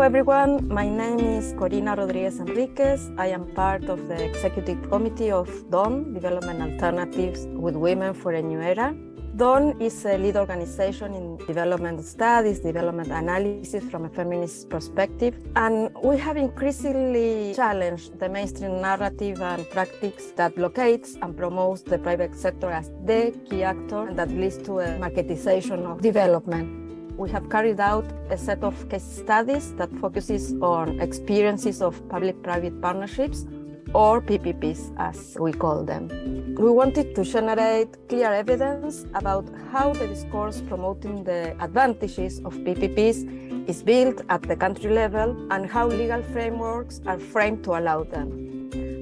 everyone, my name is Corina Rodríguez Enríquez. I am part of the executive committee of DAWN, Development Alternatives with Women for a New Era. DAWN is a lead organization in development studies, development analysis from a feminist perspective, and we have increasingly challenged the mainstream narrative and practice that blockades and promotes the private sector as the key actor and that leads to a marketization of development. We have carried out a set of case studies that focuses on experiences of public-private partnerships, or PPPs, as we call them. We wanted to generate clear evidence about how the discourse promoting the advantages of PPPs is built at the country level and how legal frameworks are framed to allow them.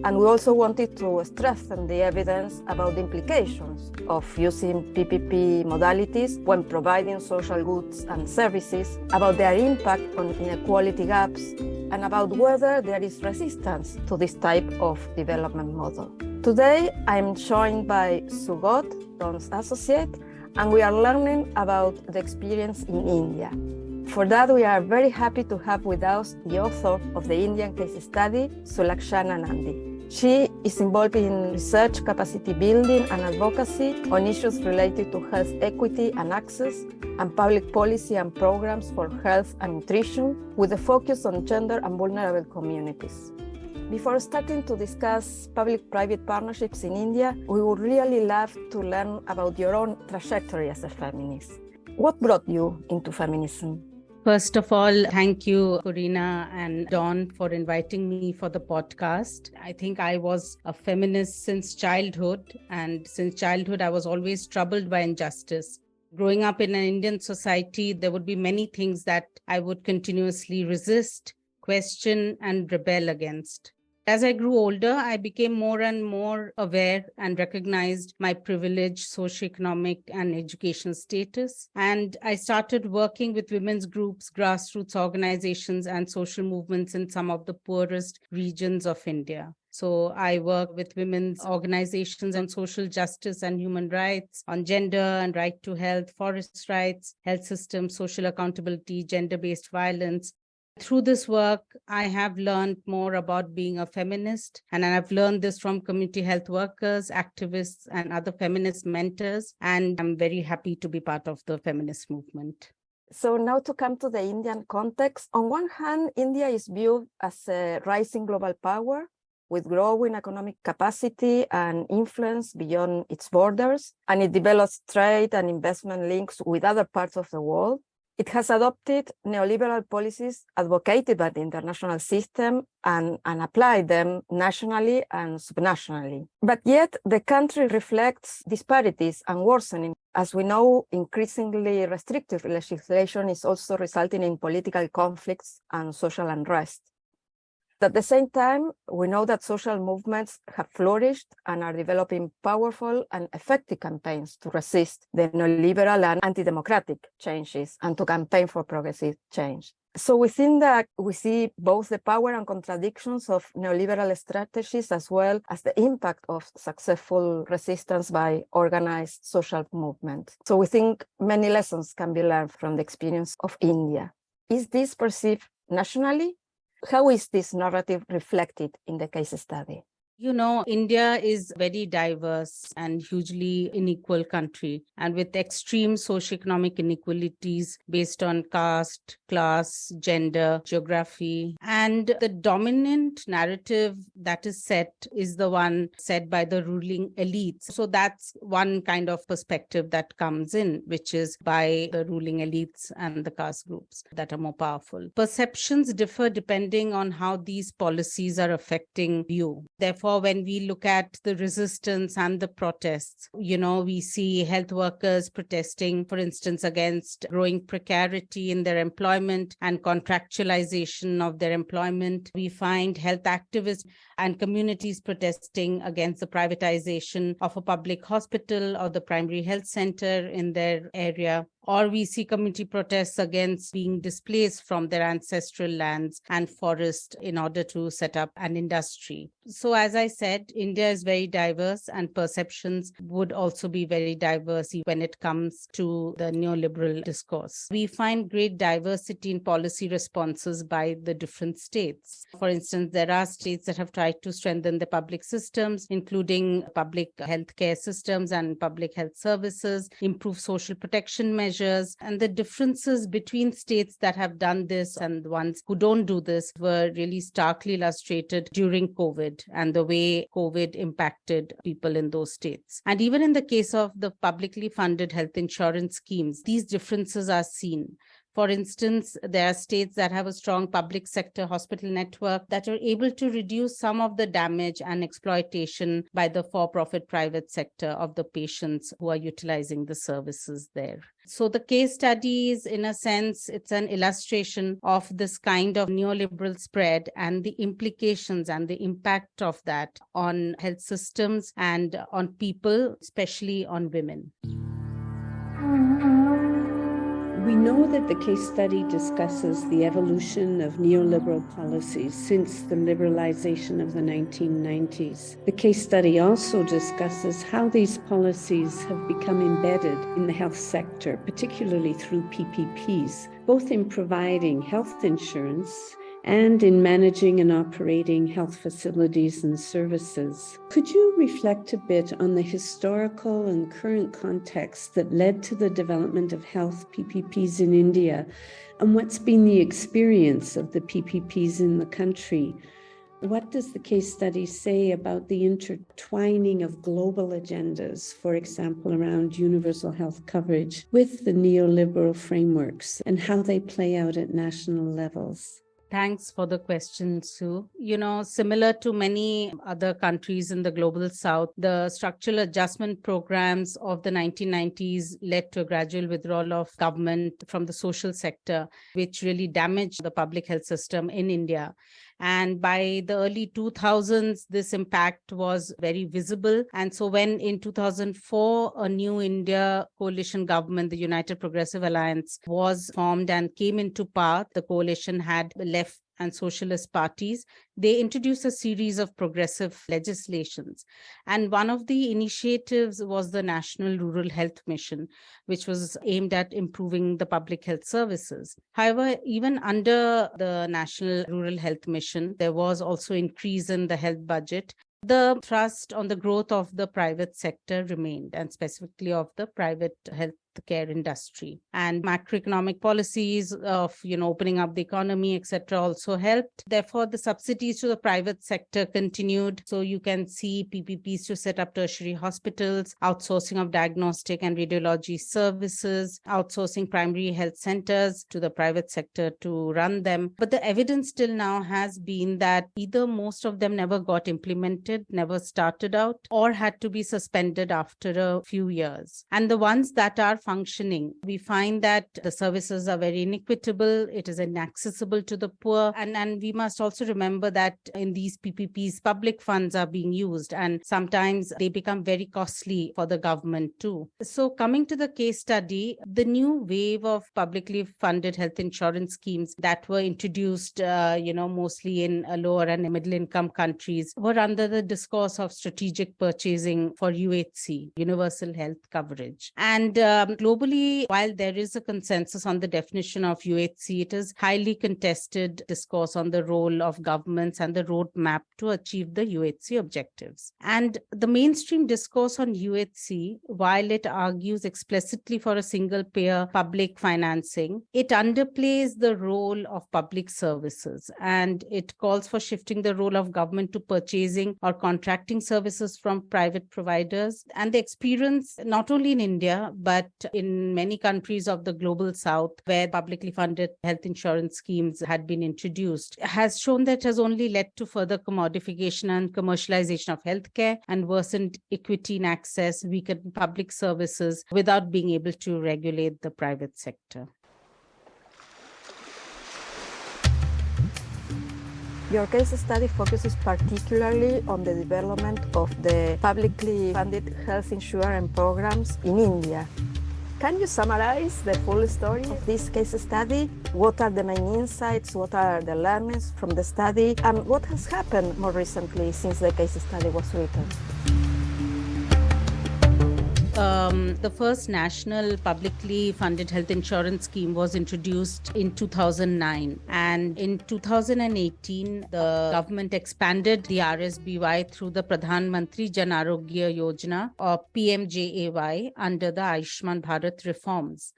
And we also wanted to strengthen the evidence about the implications of using PPP modalities when providing social goods and services, about their impact on inequality gaps, and about whether there is resistance to this type of development model. Today, I'm joined by Sue Godt, DAWN's associate, and we are learning about the experience in India. For that, we are very happy to have with us the author of the Indian case study, Sulakshana Nandi. She is involved in research, capacity building, and advocacy on issues related to health equity and access, and public policy and programs for health and nutrition, with a focus on gender and vulnerable communities. Before starting to discuss public-private partnerships in India, we would really love to learn about your own trajectory as a feminist. What brought you into feminism? First of all, thank you, Corina and Dawn, for inviting me for the podcast. I think I was a feminist since childhood, and since childhood, I was always troubled by injustice. Growing up in an Indian society, there would be many things that I would continuously resist, question, and rebel against. As I grew older, I became more and more aware and recognized my privileged socioeconomic and educational status. And I started working with women's groups, grassroots organizations, and social movements in some of the poorest regions of India. So I work with women's organizations on social justice and human rights, on gender and right to health, forest rights, health systems, social accountability, gender-based violence. Through this work, I have learned more about being a feminist, and I've learned this from community health workers, activists, and other feminist mentors, and I'm very happy to be part of the feminist movement. So now to come to the Indian context, on one hand, India is viewed as a rising global power with growing economic capacity and influence beyond its borders, and it develops trade and investment links with other parts of the world. It has adopted neoliberal policies advocated by the international system and applied them nationally and subnationally. But yet, the country reflects disparities and worsening. As we know, increasingly restrictive legislation is also resulting in political conflicts and social unrest. At the same time, we know that social movements have flourished and are developing powerful and effective campaigns to resist the neoliberal and anti-democratic changes and to campaign for progressive change. So within that, we see both the power and contradictions of neoliberal strategies as well as the impact of successful resistance by organized social movements. So we think many lessons can be learned from the experience of India. Is this perceived nationally? How is this narrative reflected in the case study? You know, India is a very diverse and hugely unequal country, and with extreme socioeconomic inequalities based on caste, class, gender, geography. And the dominant narrative that is set is the one set by the ruling elites. So that's one kind of perspective that comes in, which is by the ruling elites and the caste groups that are more powerful. Perceptions differ depending on how these policies are affecting you. Therefore, when we look at the resistance and the protests, we see health workers protesting, for instance, against growing precarity in their employment and contractualization of their employment. We find health activists and communities protesting against the privatization of a public hospital or the primary health center in their area. or we see community protests against being displaced from their ancestral lands and forests in order to set up an industry. So as I said, India is very diverse and perceptions would also be very diverse when it comes to the neoliberal discourse. We find great diversity in policy responses by the different states. For instance, there are states that have tried to strengthen the public systems, including public healthcare systems and public health services, improve social protection measures, and the differences between states that have done this and the ones who don't do this were really starkly illustrated during COVID and the way COVID impacted people in those states. And even in the case of the publicly funded health insurance schemes, these differences are seen. For instance, there are states that have a strong public sector hospital network that are able to reduce some of the damage and exploitation by the for-profit private sector of the patients who are utilizing the services there. So the case studies, in a sense, it's an illustration of this kind of neoliberal spread and the implications and the impact of that on health systems and on people, especially on women. We know that the case study discusses the evolution of neoliberal policies since the liberalization of the 1990s. The case study also discusses how these policies have become embedded in the health sector, particularly through PPPs, both in providing health insurance and in managing and operating health facilities and services. Could you reflect a bit on the historical and current context that led to the development of health PPPs in India, and what's been the experience of the PPPs in the country? What does the case study say about the intertwining of global agendas, for example, around universal health coverage, with the neoliberal frameworks and how they play out at national levels? Thanks for the question, Sue. Similar to many other countries in the global south, the structural adjustment programs of the 1990s led to a gradual withdrawal of government from the social sector, which really damaged the public health system in India. And by the early 2000s, this impact was very visible. And so when in 2004, a new India coalition government, the United Progressive Alliance, was formed and came into power, the coalition had left and socialist parties, they introduced a series of progressive legislations. And one of the initiatives was the National Rural Health Mission, which was aimed at improving the public health services. However, even under the National Rural Health Mission, there was also increase in the health budget. The thrust on the growth of the private sector remained, and specifically of the private health care industry. And macroeconomic policies of, opening up the economy, etc., also helped. Therefore, the subsidies to the private sector continued. So you can see PPPs to set up tertiary hospitals, outsourcing of diagnostic and radiology services, outsourcing primary health centers to the private sector to run them. But the evidence till now has been that either most of them never got implemented, never started out, or had to be suspended after a few years. And the ones that are functioning, we find that the services are very inequitable, it is inaccessible to the poor, and we must also remember that in these PPPs, public funds are being used, and sometimes they become very costly for the government too. So coming to the case study, the new wave of publicly funded health insurance schemes that were introduced, mostly in lower and middle income countries, were under the discourse of strategic purchasing for UHC, universal health coverage. And globally, while there is a consensus on the definition of UHC, it is highly contested discourse on the role of governments and the roadmap to achieve the UHC objectives. And the mainstream discourse on UHC, while it argues explicitly for a single-payer public financing, it underplays the role of public services, and it calls for shifting the role of government to purchasing or contracting services from private providers. And the experience, not only in India, but in many countries of the global south, where publicly funded health insurance schemes had been introduced, has shown that it has only led to further commodification and commercialization of healthcare and worsened equity in access, weakened public services without being able to regulate the private sector. Your case study focuses particularly on the development of the publicly funded health insurance programs in India. Can you summarize the full story of this case study? What are the main insights? What are the learnings from the study? And what has happened more recently since the case study was written? The first national publicly funded health insurance scheme was introduced in 2009. And in 2018, the government expanded the RSBY through the Pradhan Mantri Jan Arogya Yojana, or PMJAY, under the Ayushman Bharat reforms.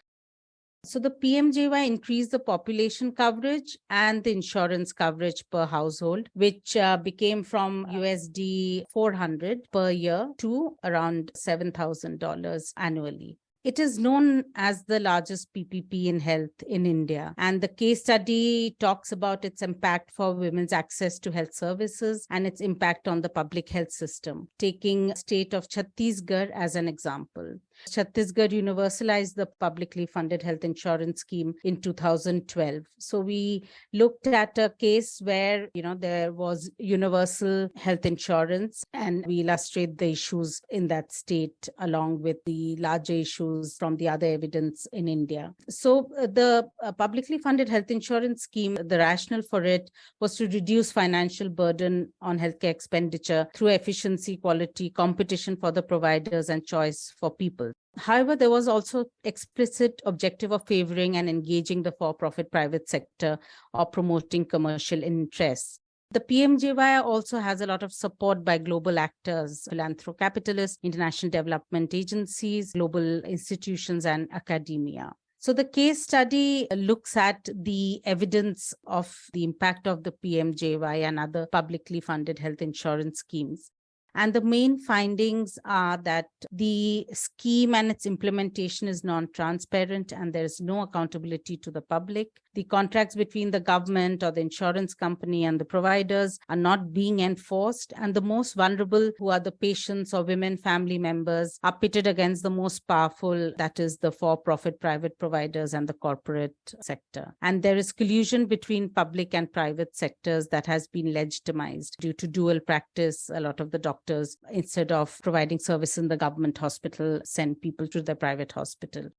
So the PMJY increased the population coverage and the insurance coverage per household, which became from USD 400 per year to around $7,000 annually. It is known as the largest PPP in health in India, and the case study talks about its impact for women's access to health services and its impact on the public health system, taking state of Chhattisgarh as an example. Chhattisgarh universalized the publicly funded health insurance scheme in 2012. So we looked at a case where, there was universal health insurance, and we illustrate the issues in that state along with the larger issues from the other evidence in India. So the publicly funded health insurance scheme, the rationale for it was to reduce financial burden on healthcare expenditure through efficiency, quality, competition for the providers, and choice for people. However, there was also explicit objective of favoring and engaging the for-profit private sector or promoting commercial interests. The PMJY also has a lot of support by global actors, philanthrocapitalists, international development agencies, global institutions, and academia. So the case study looks at the evidence of the impact of the PMJY and other publicly funded health insurance schemes. And the main findings are that the scheme and its implementation is non-transparent and there is no accountability to the public. The contracts between the government or the insurance company and the providers are not being enforced. And the most vulnerable, who are the patients or women family members, are pitted against the most powerful, that is the for-profit private providers and the corporate sector. And there is collusion between public and private sectors that has been legitimized due to dual practice. A lot of the doctors, instead of providing service in the government hospital, send people to the private hospital.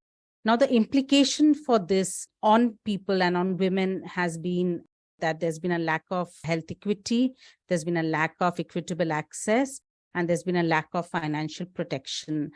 Now, the implication for this on people and on women has been that there's been a lack of health equity, there's been a lack of equitable access, and there's been a lack of financial protection.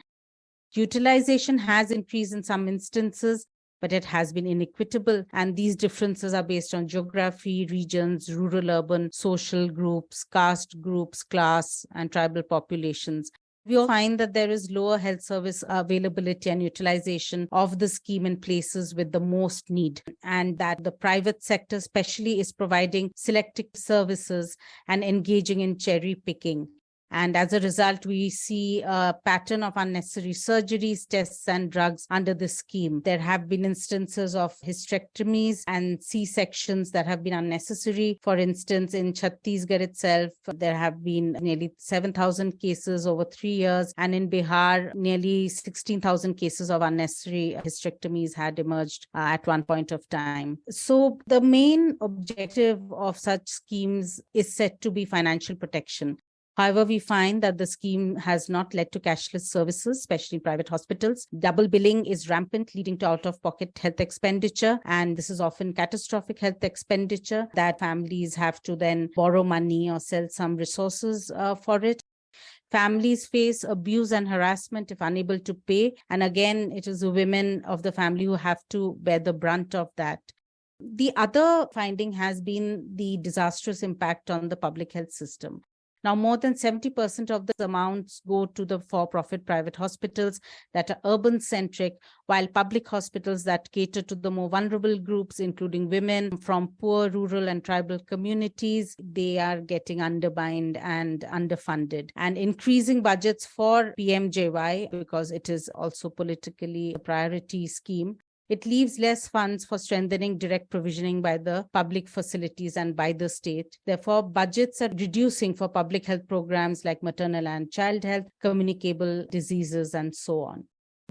Utilization has increased in some instances, but it has been inequitable. And these differences are based on geography, regions, rural, urban, social groups, caste groups, class, and tribal populations. We all find that there is lower health service availability and utilization of the scheme in places with the most need, and that the private sector especially is providing selective services and engaging in cherry picking. And as a result, we see a pattern of unnecessary surgeries, tests, and drugs under the scheme. There have been instances of hysterectomies and C-sections that have been unnecessary. For instance, in Chhattisgarh itself, there have been nearly 7,000 cases over 3 years. And in Bihar, nearly 16,000 cases of unnecessary hysterectomies had emerged at one point of time. So the main objective of such schemes is said to be financial protection. However, we find that the scheme has not led to cashless services, especially in private hospitals. Double billing is rampant, leading to out-of-pocket health expenditure. And this is often catastrophic health expenditure that families have to then borrow money or sell some resources for it. Families face abuse and harassment if unable to pay. And again, it is the women of the family who have to bear the brunt of that. The other finding has been the disastrous impact on the public health system. Now, more than 70% of the amounts go to the for-profit private hospitals that are urban-centric, while public hospitals that cater to the more vulnerable groups, including women from poor, rural, and tribal communities, they are getting undermined and underfunded. And increasing budgets for PMJY, because it is also politically a priority scheme, it leaves less funds for strengthening direct provisioning by the public facilities and by the state. Therefore, budgets are reducing for public health programs like maternal and child health, communicable diseases, and so on.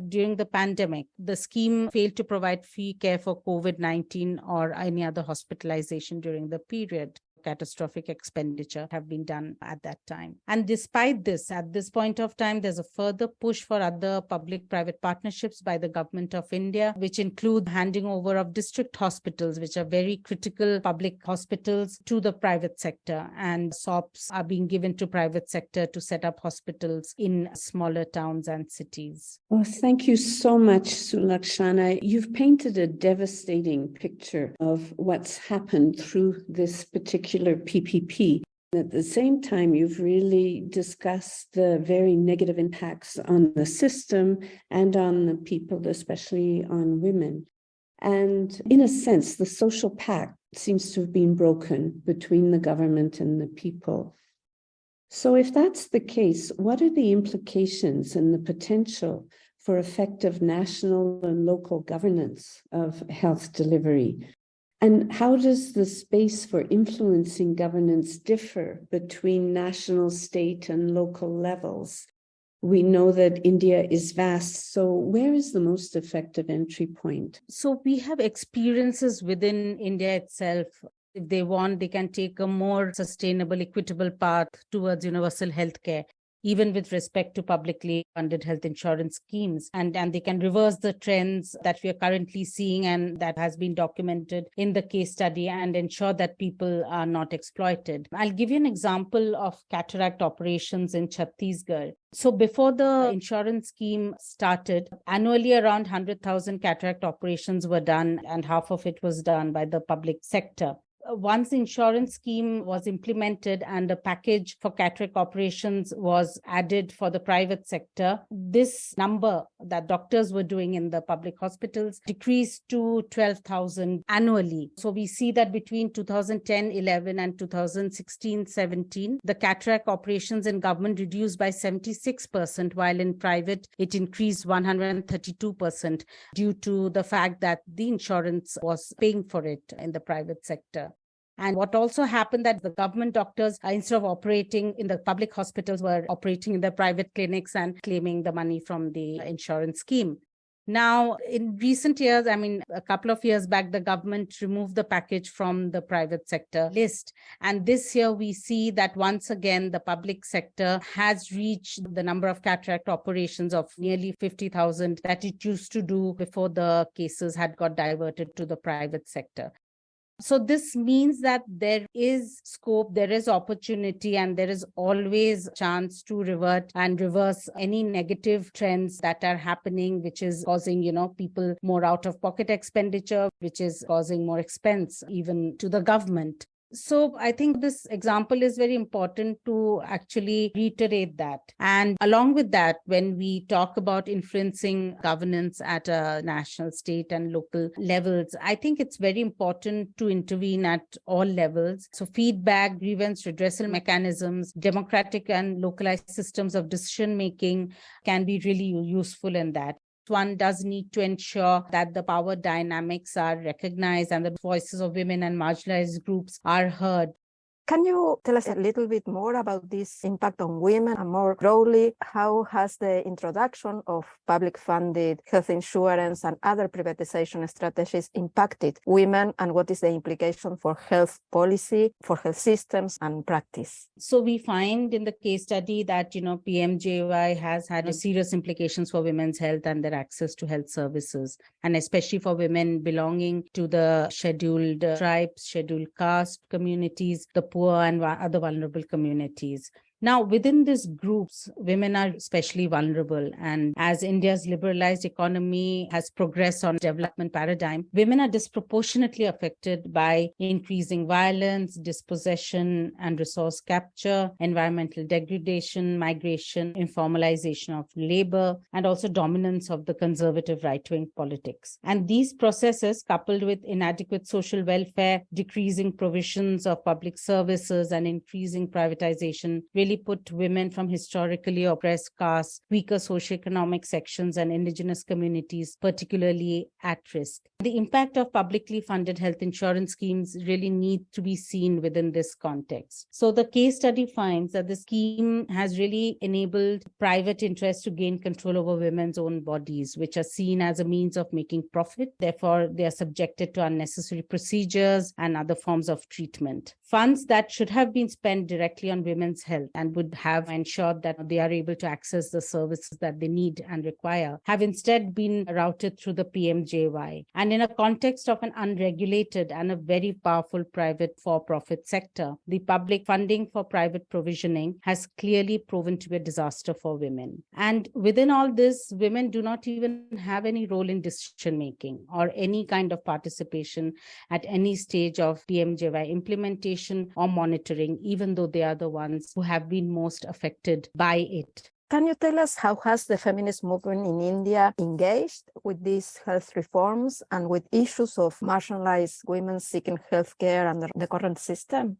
During the pandemic, the scheme failed to provide free care for COVID-19 or any other hospitalization during the period. catastrophic expenditure have been done at that time. And despite this, at this point of time, there's a further push for other public-private partnerships by the government of India, which include handing over of district hospitals, which are very critical public hospitals, to the private sector. And SOPs are being given to private sector to set up hospitals in smaller towns and cities. Well, thank you so much, Sulakshana. You've painted a devastating picture of what's happened through this particular PPP. At the same time, you've really discussed the very negative impacts on the system and on the people, especially on women. And in a sense, the social pact seems to have been broken between the government and the people. So if that's the case, what are the implications and the potential for effective national and local governance of health delivery? And how does the space for influencing governance differ between national, state, and local levels? We know that India is vast, so where is the most effective entry point? So we have experiences within India itself. If they want, they can take a more sustainable, equitable path towards universal healthcare, even with respect to publicly funded health insurance schemes. And they can reverse the trends that we are currently seeing and that has been documented in the case study and ensure that people are not exploited. I'll give you an example of cataract operations in Chhattisgarh. So before the insurance scheme started, annually around 100,000 cataract operations were done, and half of it was done by the public sector. Once the insurance scheme was implemented and a package for cataract operations was added for the private sector, this number that doctors were doing in the public hospitals decreased to 12,000 annually. So we see that between 2010-11 and 2016-17, the cataract operations in government reduced by 76%, while in private it increased 132% due to the fact that the insurance was paying for it in the private sector. And what also happened that the government doctors, instead of operating in the public hospitals, were operating in the private clinics and claiming the money from the insurance scheme. Now, in recent years, a couple of years back, the government removed the package from the private sector list. And this year, we see that once again, the public sector has reached the number of cataract operations of nearly 50,000 that it used to do before the cases had got diverted to the private sector. So this means that there is scope, there is opportunity, and there is always a chance to revert and reverse any negative trends that are happening, which is causing, people more out-of-pocket expenditure, which is causing more expense even to the government. So I think this example is very important to actually reiterate that. And along with that, when we talk about influencing governance at a national, state, and local levels, I think it's very important to intervene at all levels. So feedback, grievance, redressal mechanisms, democratic and localized systems of decision-making can be really useful in that. One does need to ensure that the power dynamics are recognized and the voices of women and marginalized groups are heard. Can you tell us a little bit more about this impact on women, and more broadly, how has the introduction of public-funded health insurance and other privatization strategies impacted women, and what is the implication for health policy, for health systems and practice? So we find in the case study that, PMJY has had serious implications for women's health and their access to health services, and especially for women belonging to the scheduled tribes, scheduled caste communities, the poor and other vulnerable communities. Now, within these groups, women are especially vulnerable. And as India's liberalized economy has progressed on development paradigm, women are disproportionately affected by increasing violence, dispossession and resource capture, environmental degradation, migration, informalization of labor, and also dominance of the conservative right-wing politics. And these processes, coupled with inadequate social welfare, decreasing provisions of public services, and increasing privatization, really put women from historically oppressed castes, weaker socioeconomic sections, and indigenous communities particularly at risk. The impact of publicly funded health insurance schemes really need to be seen within this context. So the case study finds that the scheme has really enabled private interests to gain control over women's own bodies, which are seen as a means of making profit. Therefore, they are subjected to unnecessary procedures and other forms of treatment. funds that should have been spent directly on women's health and would have ensured that they are able to access the services that they need and require have instead been routed through the PMJY. And in a context of an unregulated and a very powerful private for-profit sector, the public funding for private provisioning has clearly proven to be a disaster for women. And within all this, women do not even have any role in decision-making or any kind of participation at any stage of PMJY implementation or monitoring, even though they are the ones who have been most affected by it. Can you tell us how has the feminist movement in India engaged with these health reforms and with issues of marginalized women seeking healthcare under the current system?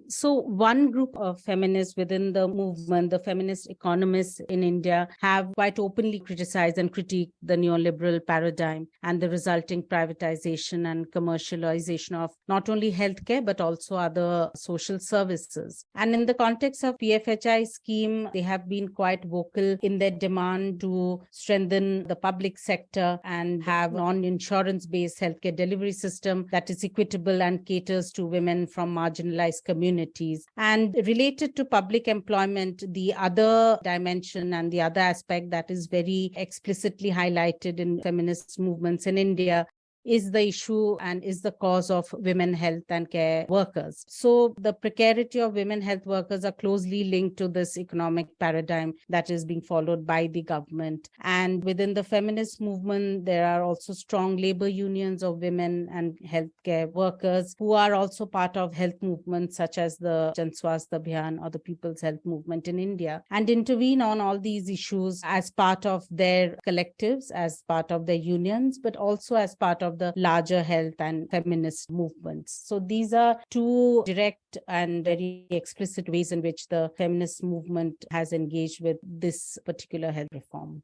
So one group of feminists within the movement, the feminist economists in India, have quite openly criticized and critiqued the neoliberal paradigm and the resulting privatization and commercialization of not only healthcare, but also other social services. And in the context of PFHI scheme, they have been quite vocal in their demand to strengthen the public sector and have non-insurance based healthcare delivery system that is equitable and caters to women from marginalized communities. And related to public employment, the other dimension and the other aspect that is very explicitly highlighted in feminist movements in India is the issue and is the cause of women health and care workers. So the precarity of women health workers are closely linked to this economic paradigm that is being followed by the government. And within the feminist movement, there are also strong labor unions of women and healthcare workers who are also part of health movements such as the Jan Swasthya Abhiyan or the People's Health Movement in India, and intervene on all these issues as part of their collectives, as part of their unions, but also as part of the larger health and feminist movements. So these are two direct and very explicit ways in which the feminist movement has engaged with this particular health reform.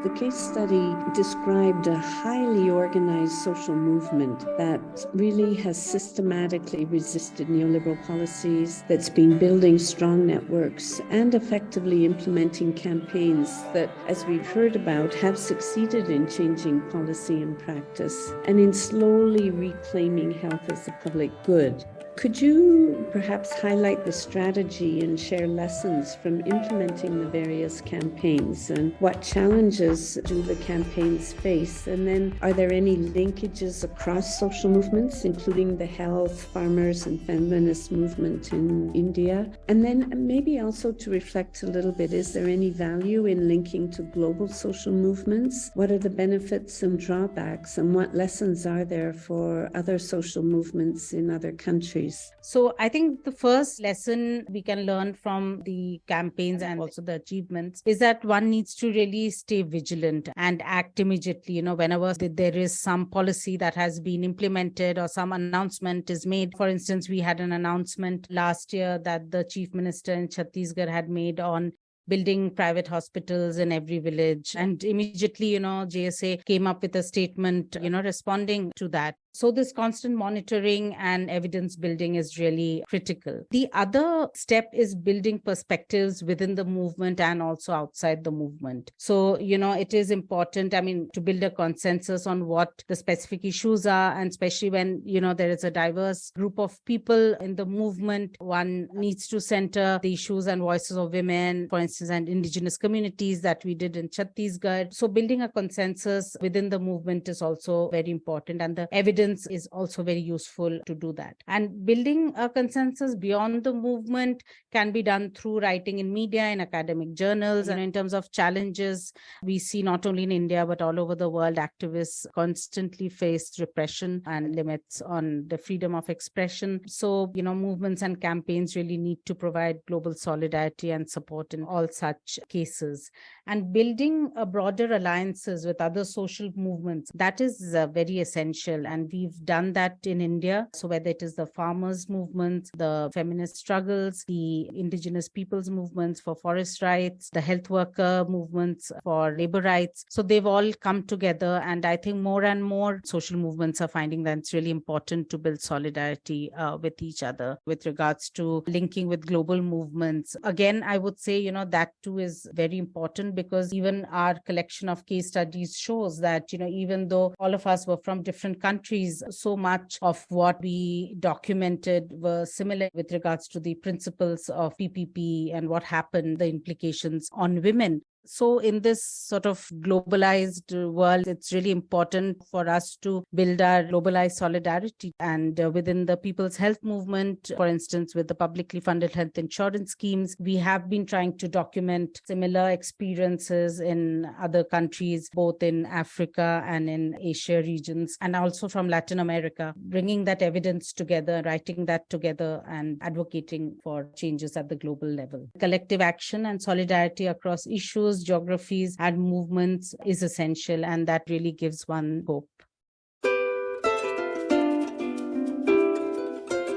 The case study described a highly organized social movement that really has systematically resisted neoliberal policies, that's been building strong networks and effectively implementing campaigns that, as we've heard about, have succeeded in changing policy and practice and in slowly reclaiming health as a public good. Could you perhaps highlight the strategy and share lessons from implementing the various campaigns and what challenges do the campaigns face? And then are there any linkages across social movements, including the health, farmers and feminist movement in India? And then maybe also to reflect a little bit, is there any value in linking to global social movements? What are the benefits and drawbacks, and what lessons are there for other social movements in other countries? So I think the first lesson we can learn from the campaigns and also the achievements is that one needs to really stay vigilant and act immediately. Whenever there is some policy that has been implemented or some announcement is made. For instance, we had an announcement last year that the chief minister in Chhattisgarh had made on building private hospitals in every village. And immediately, JSA came up with a statement, responding to that. So this constant monitoring and evidence building is really critical. The other step is building perspectives within the movement and also outside the movement. So, it is important, to build a consensus on what the specific issues are. And especially when, there is a diverse group of people in the movement, one needs to center the issues and voices of women, for instance, and indigenous communities that we did in Chhattisgarh. So building a consensus within the movement is also very important. And the evidence is also very useful to do that. And building a consensus beyond the movement can be done through writing in media, in academic journals. And in terms of challenges, we see not only in India, but all over the world, activists constantly face repression and limits on the freedom of expression. So, movements and campaigns really need to provide global solidarity and support in all such cases. And building a broader alliances with other social movements, that is very essential. And we've done that in India. So whether it is the farmers' movements, the feminist struggles, the indigenous peoples' movements for forest rights, the health worker movements for labor rights. So they've all come together. And I think more and more social movements are finding that it's really important to build solidarity with each other with regards to linking with global movements. Again, I would say, that too is very important, because even our collection of case studies shows that, even though all of us were from different countries, histories, so much of what we documented were similar with regards to the principles of PPP and what happened, the implications on women. So in this sort of globalized world, it's really important for us to build our globalized solidarity. And within the People's Health Movement, for instance, with the publicly funded health insurance schemes, we have been trying to document similar experiences in other countries, both in Africa and in Asia regions, and also from Latin America, bringing that evidence together, writing that together, and advocating for changes at the global level. Collective action and solidarity across issues, geographies, and movements is essential, and that really gives one hope.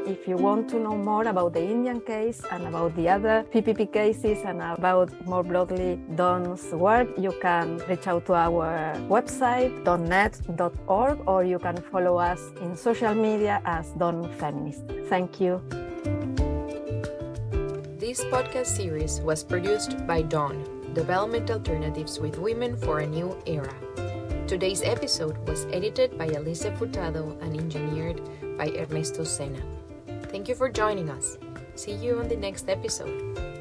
If you want to know more about the Indian case and about the other PPP cases and about more broadly Dawn's work, you can reach out to our website, dawnnet.org, or you can follow us in social media as Dawn Feminist. Thank you. This podcast series was produced by Dawn, Development Alternatives with Women for a New Era. Today's episode was edited by Alicia Furtado and engineered by Ernesto Sena. Thank you for joining us. See you on the next episode.